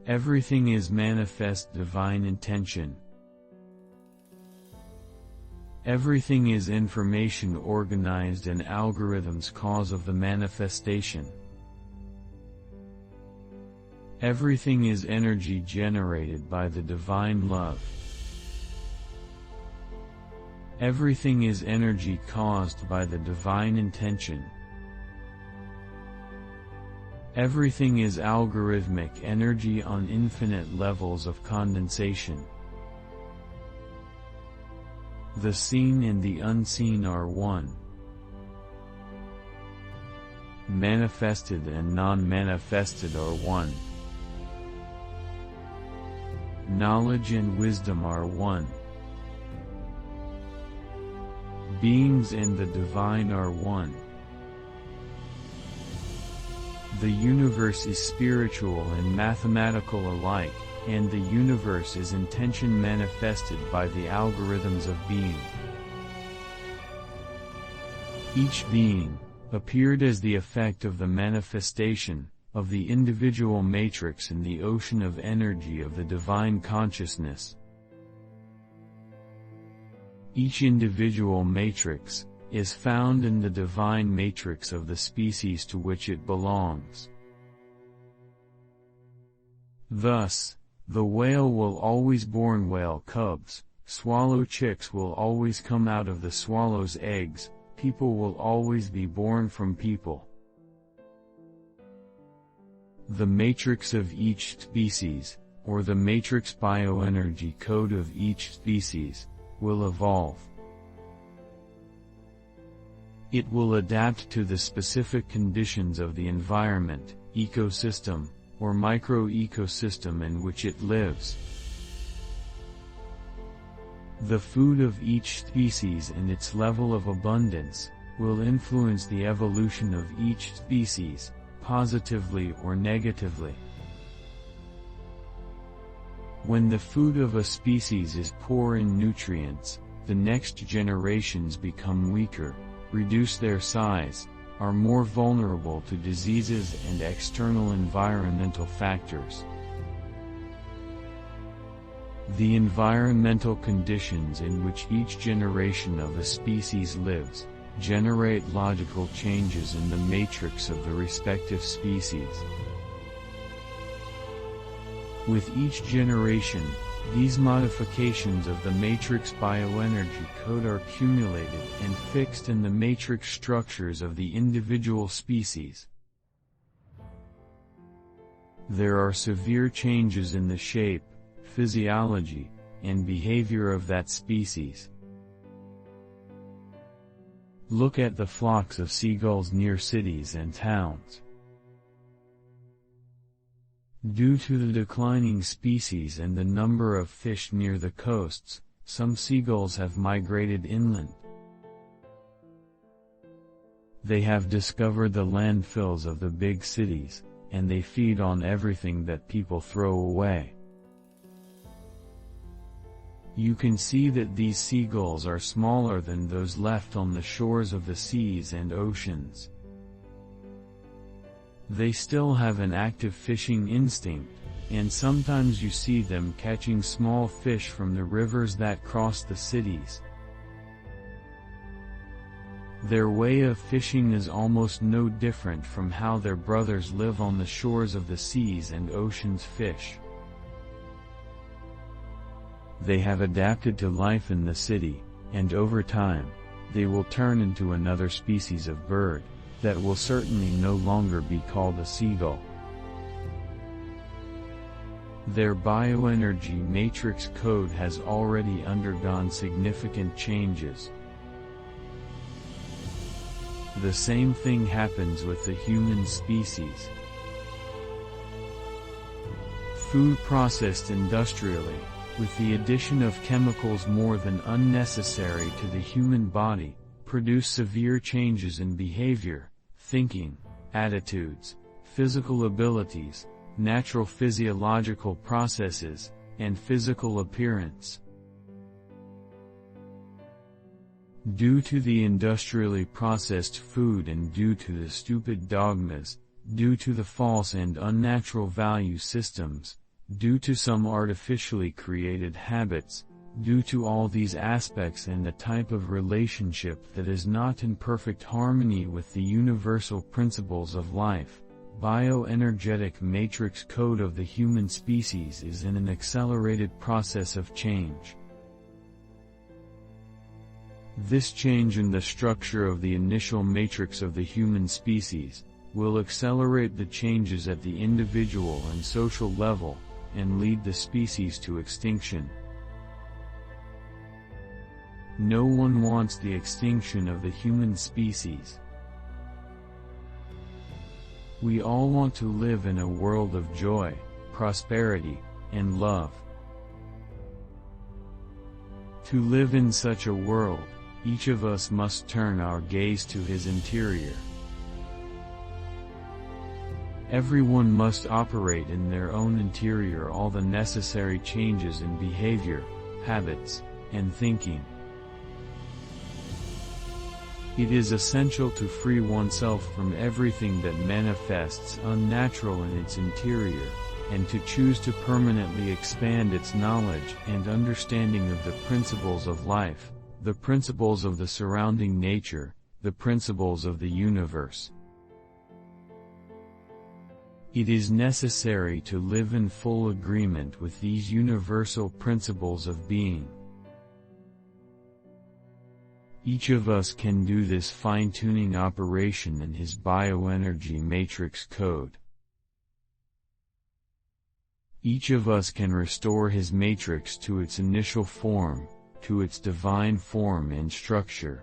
Everything is manifest divine intention. Everything is information organized and algorithms cause of the manifestation. Everything is energy generated by the divine love. Everything is energy caused by the divine intention. Everything is algorithmic energy on infinite levels of condensation. The seen and the unseen are one. Manifested and non-manifested are one. Knowledge and wisdom are one. Beings and the divine are one. The universe is spiritual and mathematical alike, and the universe is intention manifested by the algorithms of being. Each being appeared as the effect of the manifestation of the individual matrix in the ocean of energy of the divine consciousness. Each individual matrix is found in the divine matrix of the species to which it belongs. Thus, the whale will always born whale cubs, swallow chicks will always come out of the swallow's eggs, people will always be born from people. The matrix of each species, or the matrix bioenergy code of each species, will evolve. It will adapt to the specific conditions of the environment, ecosystem, or micro-ecosystem in which it lives. The food of each species and its level of abundance will influence the evolution of each species, positively or negatively. When the food of a species is poor in nutrients, the next generations become weaker, reduce their size, are more vulnerable to diseases and external environmental factors. The environmental conditions in which each generation of a species lives generate logical changes in the matrix of the respective species. With each generation, these modifications of the matrix bioenergy code are accumulated and fixed in the matrix structures of the individual species. There are severe changes in the shape, physiology, and behavior of that species. Look at the flocks of seagulls near cities and towns. Due to the declining species and the number of fish near the coasts, some seagulls have migrated inland. They have discovered the landfills of the big cities, and they feed on everything that people throw away. You can see that these seagulls are smaller than those left on the shores of the seas and oceans. They still have an active fishing instinct, and sometimes you see them catching small fish from the rivers that cross the cities. Their way of fishing is almost no different from how their brothers live on the shores of the seas and oceans fish. They have adapted to life in the city, and over time, they will turn into another species of bird that will certainly no longer be called a seagull. Their bioenergy matrix code has already undergone significant changes. The same thing happens with the human species. Food processed industrially, with the addition of chemicals more than unnecessary to the human body, produce severe changes in behavior, thinking, attitudes, physical abilities, natural physiological processes, and physical appearance. Due to the industrially processed food and due to the stupid dogmas, due to the false and unnatural value systems, due to some artificially created habits, due to all these aspects and the type of relationship that is not in perfect harmony with the universal principles of life, bioenergetic matrix code of the human species is in an accelerated process of change. This change in the structure of the initial matrix of the human species will accelerate the changes at the individual and social level, and lead the species to extinction. No one wants the extinction of the human species. We all want to live in a world of joy, prosperity, and love. To live in such a world, each of us must turn our gaze to his interior. Everyone must operate in their own interior all the necessary changes in behavior, habits, and thinking. It is essential to free oneself from everything that manifests unnatural in its interior, and to choose to permanently expand its knowledge and understanding of the principles of life, the principles of the surrounding nature, the principles of the universe. It is necessary to live in full agreement with these universal principles of being. Each of us can do this fine-tuning operation in his bioenergy matrix code. Each of us can restore his matrix to its initial form, to its divine form and structure.